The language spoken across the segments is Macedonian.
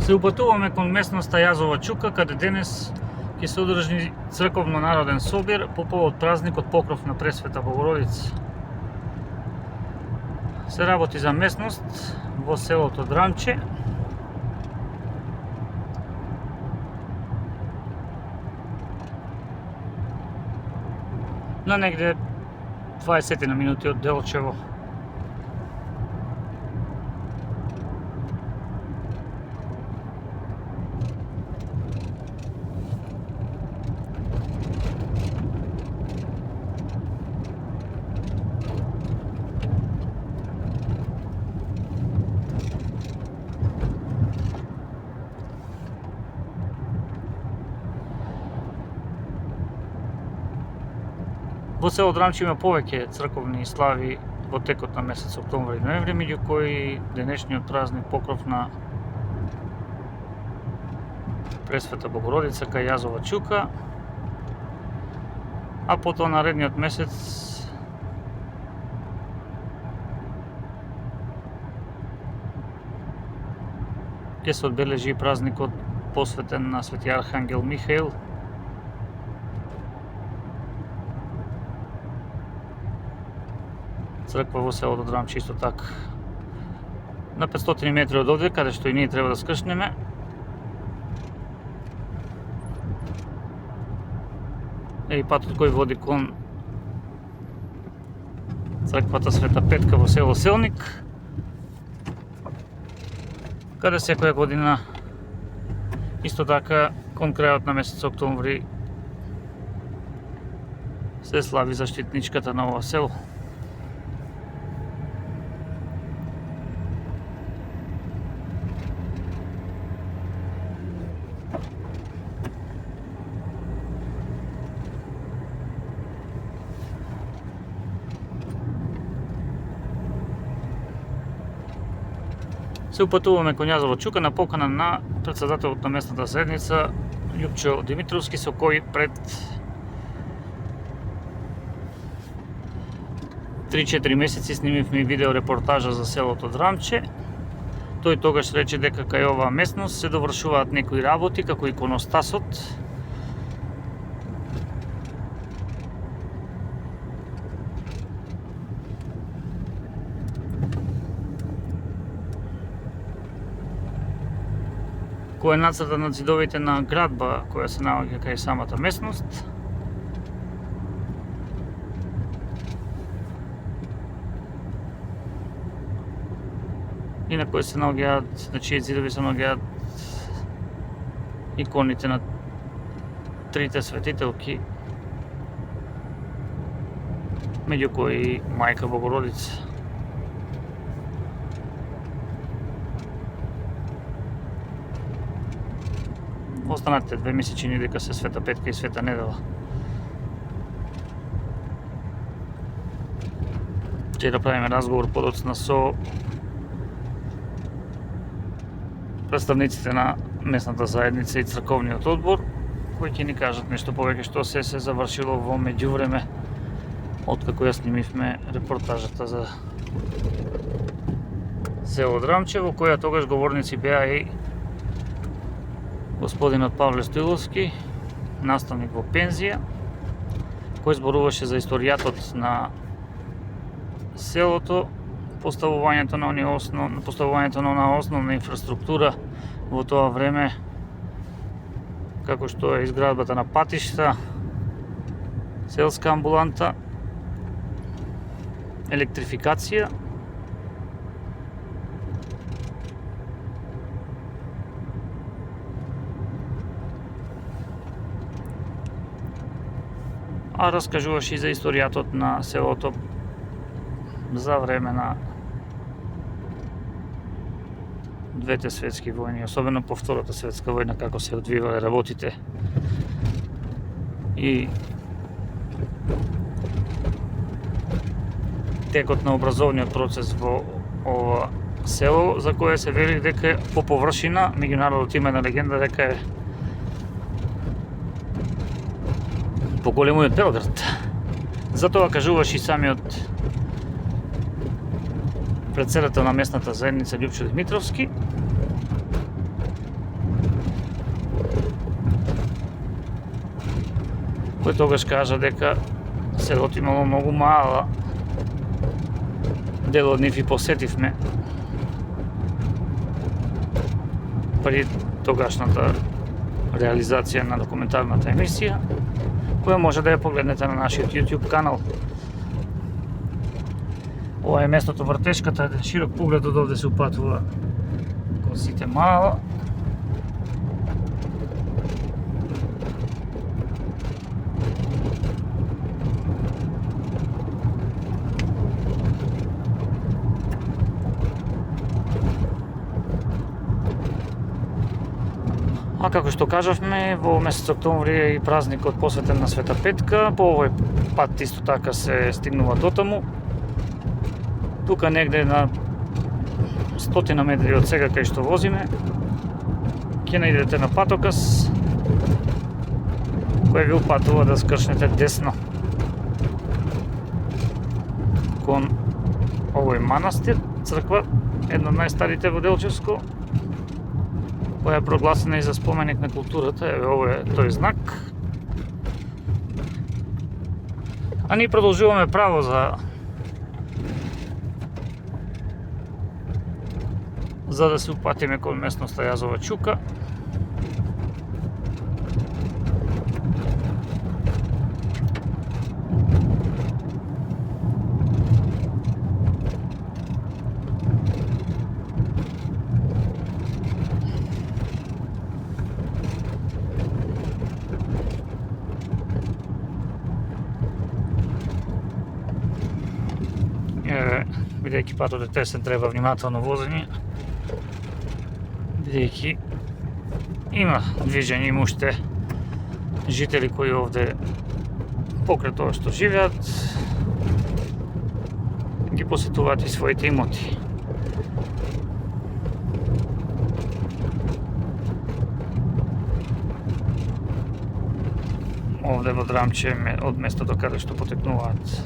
Се упатуваме кон местноста Јазова Чука, каде денес ќе се одржи црковно-народен собир по повод празникот Покров на Пресвета Богородица. Се работи за местност во селото Драмче. На негде 20 минути од Делчево. Во село Драмче има повеќе црковни слави во текот на месец октомври и ноември, меѓу кои денешниот празник Покров на Пресвета Богородица кај Јазова Чука, а потоа наредниот месец ќе се одбележи празникот посветен на Свети Архангел Михаил. Црква во селото Драмче исто така. На 500 метри од овде, каде што и ние треба да скршнеме. Е и патот кој води кон црквата Света Петка во село Селник, каде секоја година исто така кон крајот на месец октомври се слави заштитничката на ова село. Се упатуваме кон Јазова Чука на покана на председателот на местната заедница Љупчо Димитровски, со кој пред 3-4 месеци снимивме видео репортажа за селото Драмче. Тој тогаш рече дека кај оваа местност се довршуваат некои работи, како иконостасот, кој е нацртан на зидовите на градба која се наоѓа кај самата местност. И на кој се наоѓаат, на чии зидови се наоѓаат иконите на трите светителки, меѓу кои Мајка Богородица. Останатите две месечини дека се Света Петка и Света Недела. Ќе да правиме разговор подоцна со представниците на местната заедница и црковниот одбор, кои ќе ни кажат нешто повеќе што се завршило во меѓувреме откако ја снимивме репортажата за село Драмче, во која тогаш говорници беа и господинот Павле Стоиловски, наставник во пензија, кој зборуваше за историјатот на селото, поставувањето на онаа основна инфраструктура во тоа време, како што е изградбата на патишта, селска амбуланта, електрификација, а раскажуваше и за историјатот на селото за време на двете светски војни, особено по Втората светска војна, како се одвивале работите и текот на образовниот процес во ова село, за кое се вели дека по површина, меѓу народот има една легенда дека е поголемиот Белград. Затоа кажуваш и самиот председател на местната заедница Љупчо Димитровски, кој тогаш кажа дека селото имало многу мала. Дел од нив и посетивме при тогашната реализација на документарната емисија, која може да ја погледнете на нашиот YouTube канал. Ова е местото Вртешката, еден широк поглед од овде се упатува кон сите мала. А како што кажавме, во месец октомври е и празникот посветен на Света Петка. По овој пат исто така се стигнува дотаму. Тука негде на 100 метри од сега кај што возиме, ќе наидете на патокас кој ви упатува да скршнете десно кон овој манастир, црква, една од најстарите во Делчевско, која е прогласена и за споменик на културата. Еве, ова е тој знак. А ние продолжуваме право за да се упатиме кон местноста Јазова Чука. Бидејќи патот е тесен, треба внимателно возење, бидејќи има движење, има уште жители кои овде покрај тоа што живеат ги посетуваат и своите имоти. Овде во Драмче од местото каде што потекнуваат.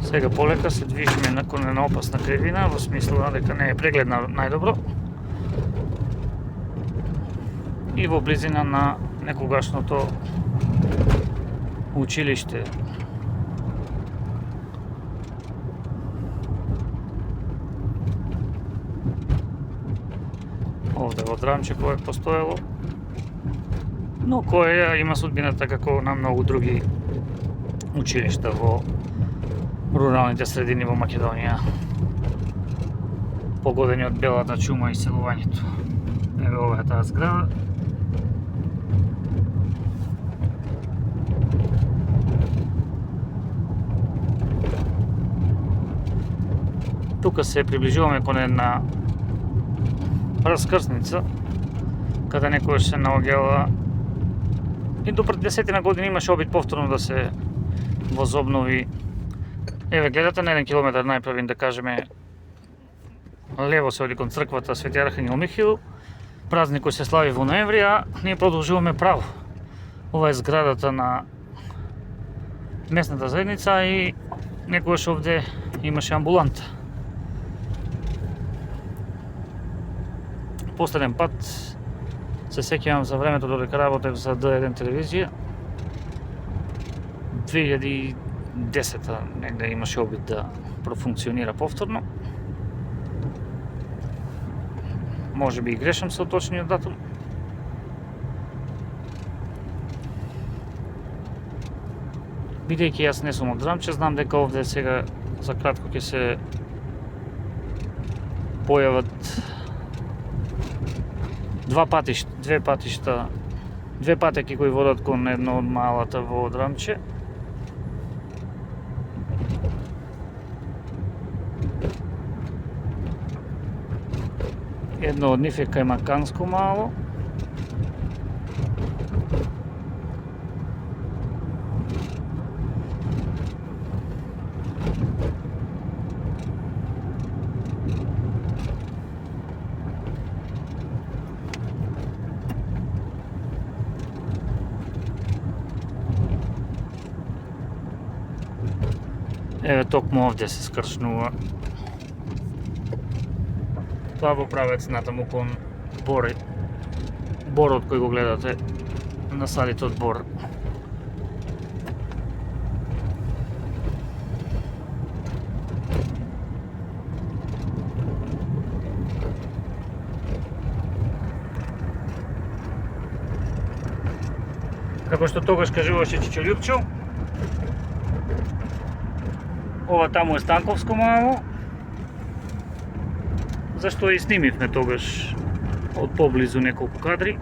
Сега полека се движиме кон една опасна кривина, во смисла дека не е прегледна најдобро и во близина на некогашното училиште. Овде во Драмче кое постоело, но кое има судбината како на многу други училишта во руралните средини во Македонија, погодени од белата чума и селувањето. Еве, ова е таа зграда. Тука се приближуваме кон една раскрсница, каде некојаш се наоѓала и до пред 10 години имаше обид повторно да се возобнови. Еве, гледате на 1 километар најправин, да кажеме, лево се оди кон црквата Свети Архангел Михаил. Празникот се слави во ноември, а ние продолжуваме право. Ова е зградата на местната заедница и некојаш овде имаше амбуланта. Последен пат се сеќавам за времето додека работев за D1 телевизија. 2010-та негде имаше обид да профункционира повторно. Може би и грешам со точниот датум. Бидејќи јас не сум од Драмче, знам дека овде сега за кратко ќе се појават две патеки кои водат кон едно од малата во Драмче. Едно од нив е кај Маканско мало. Еве, токму овде се скршнува. Тоа во правец натаму кон борот кој го гледате, насадите од бор. Како што тогаш кажуваше Чичо Љупчо, ова таму е Станковско мало, зашто и снимивме тогаш од поблизу неколку кадри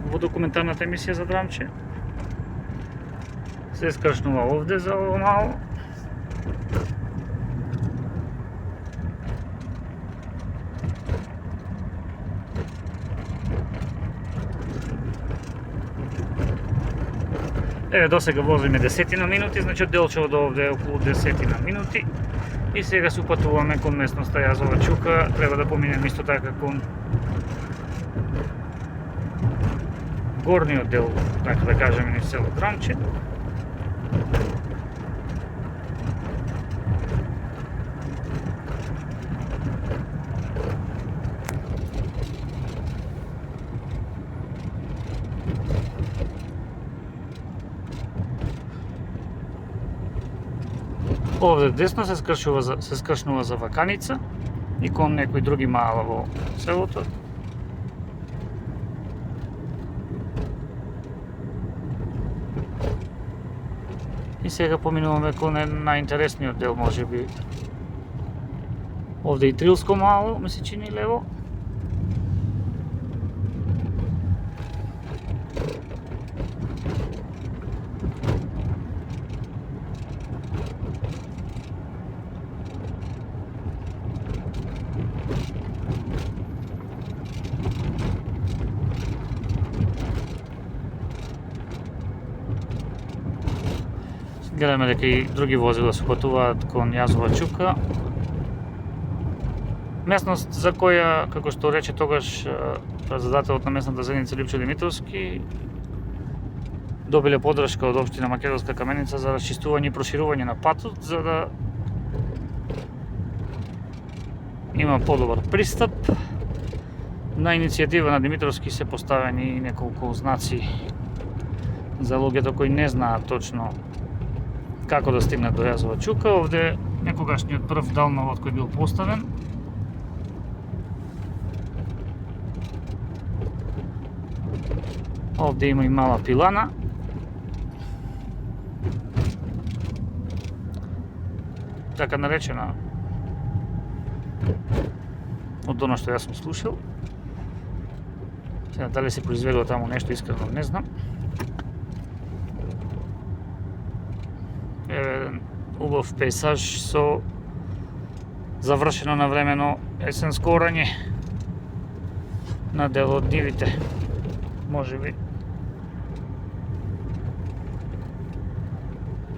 во документарната емисија за Драмче. Се скршнува овде за ово мало. Еве, досега возиме 10 минути, значи делчево до овде е околу 10 минути. И сега се упатуваме кон местноста Јазова Чука, треба да поминеме исто така кон горниот дел, така да кажеме, низ село Драмче. Овде десно се скршнува за Ваканица и кон некои други мала во селото. И сега поминуваме кон најинтересниот дел, можеби. Овде и Трилско мало, ми се чини лево. Гледаме дека и други возила се патуваат кон Јазова Чука. Местност за која, како што рече тогаш председателот на местната заедница Љупчо Димитровски, добиле подршка од општина Македонска Каменица за расчистување и проширување на патот, за да има подобар пристап. На иницијатива на Димитровски се поставени неколку знаци за луѓето кои не знаат точно како да стигнат до Јазова Чука. Овде некогашниот прв далновод кој бил поставен. Овде има и мала пилана. Така наречена од оно што јас сум слушал. Сега дали се произведува таму нешто, искрено не знам. Еве убав пейсаж со завршено навремено есенско орање на дел од нивите. Можеби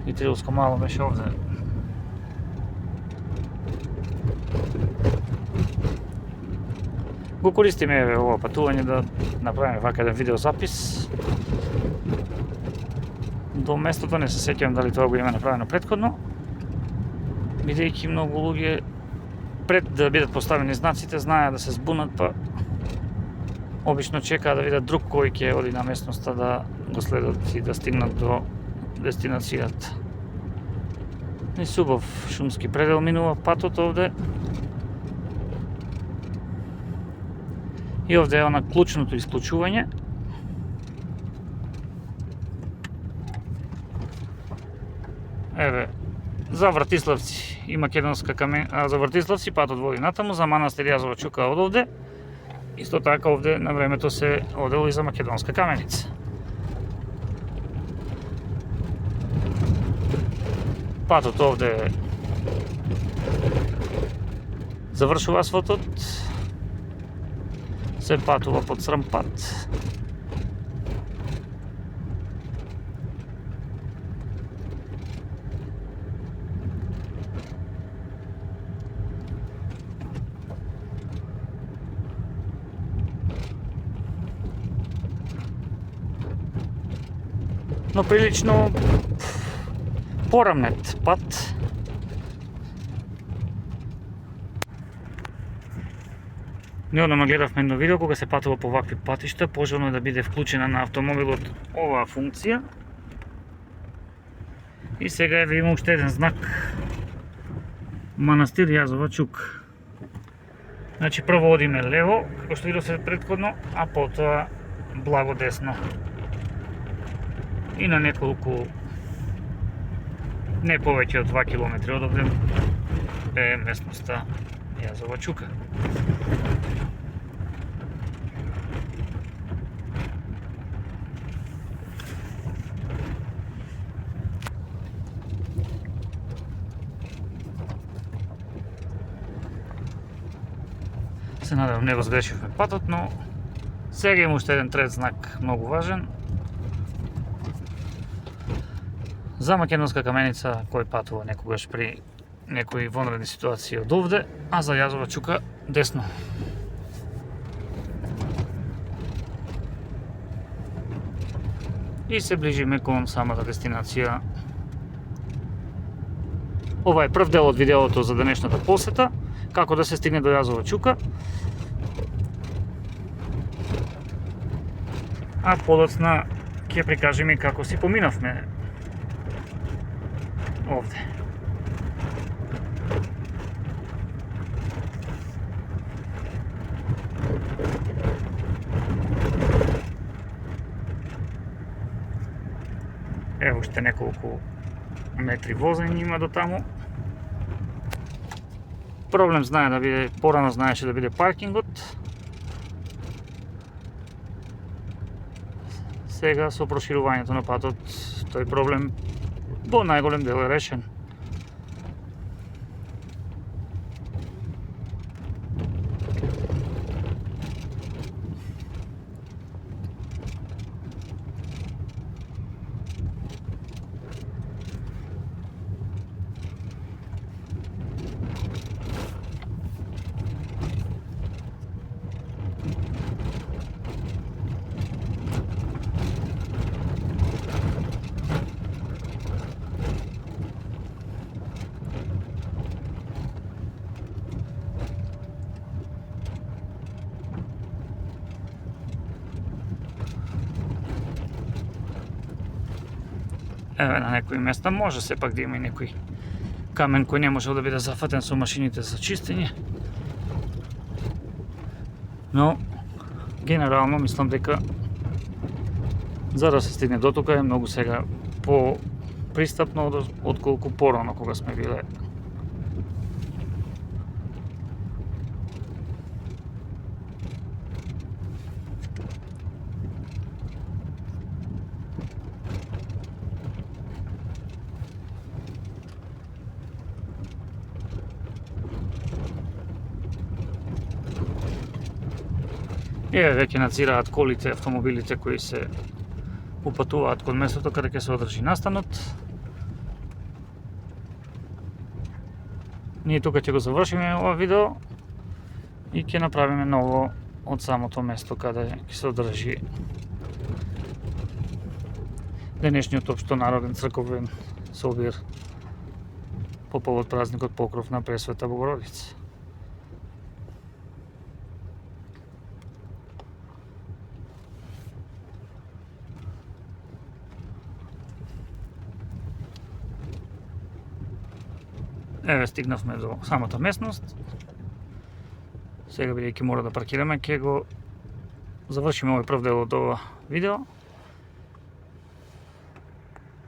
и Трилско мало беше овде. Го користиме еве ова патување да направиме вака еден видеозапис до местото. Не се сеќавам дали тоа го има направено претходно, бидејќи многу луѓе пред да бидат поставени знаците знаеа да се збунат, па обично чекаа да видат друг кој ќе оди на местноста да го следат и да стигнат до дестинацијата. Низ убав шумски предел минува патот овде. И овде е она клучното исклучување. Еве, за Вратиславци и Македонска Каменица, за Вратиславци патот води натаму, за манастир Јазова Чука од овде. Исто така овде на времето се одело и за Македонска Каменица. Патот овде завршува асфалтот, се патува под Срампат. Но прилично порамнет пат. Неодамна гледавме едно видео кога се патува по вакви патишта, пожелно е да биде вклучена на автомобилот оваа функција. И сега еве има уште еден знак, манастир Јазова Чука. Значи прво одиме лево, како што видовте претходно, а потоа благо десно. и на неколку, не повеќе од 2 километри одовде е местноста Јазова чука. Се надевам не го сгрешивме патот, но сега има уште еден трет знак многу важен. За Македонска каменица кој патува некогаш при некои вонредни ситуации од овде, а за Јазова чука десно. И се ближиме кон самата дестинација. Ова е прв дел од видеото за денешната посета, како да се стигне до Јазова чука. А подоцна ќе прикажеме како си поминавме овде. Ево уште неколку метри возење има до таму. Проблем знае да биде, порано знаеше да биде паркингот. Сега со проширувањето на патот, тој проблем во најголем дел е решен. Еве на некои места може сепак да има и некој камен кој не можел да биде зафатен со машините за чистење. Но генерално мислам дека за да се стигне до тука е многу сега по-пристапно отколку порано кога сме биле. Еве веќе надзираат колите, автомобилите кои се упатуваат кон местото каде ќе се одржи настанот. Ние тука ќе го завршиме ова видео и ќе направиме ново од самото место каде ќе се одржи денешниот општонароден црковен собир по повод празникот Покров на Пресвета Богородица. Еве стигнавме до самата местност. Сега бидејќи мора да паркираме, ќе го завршиме овој прв дел од ова видео.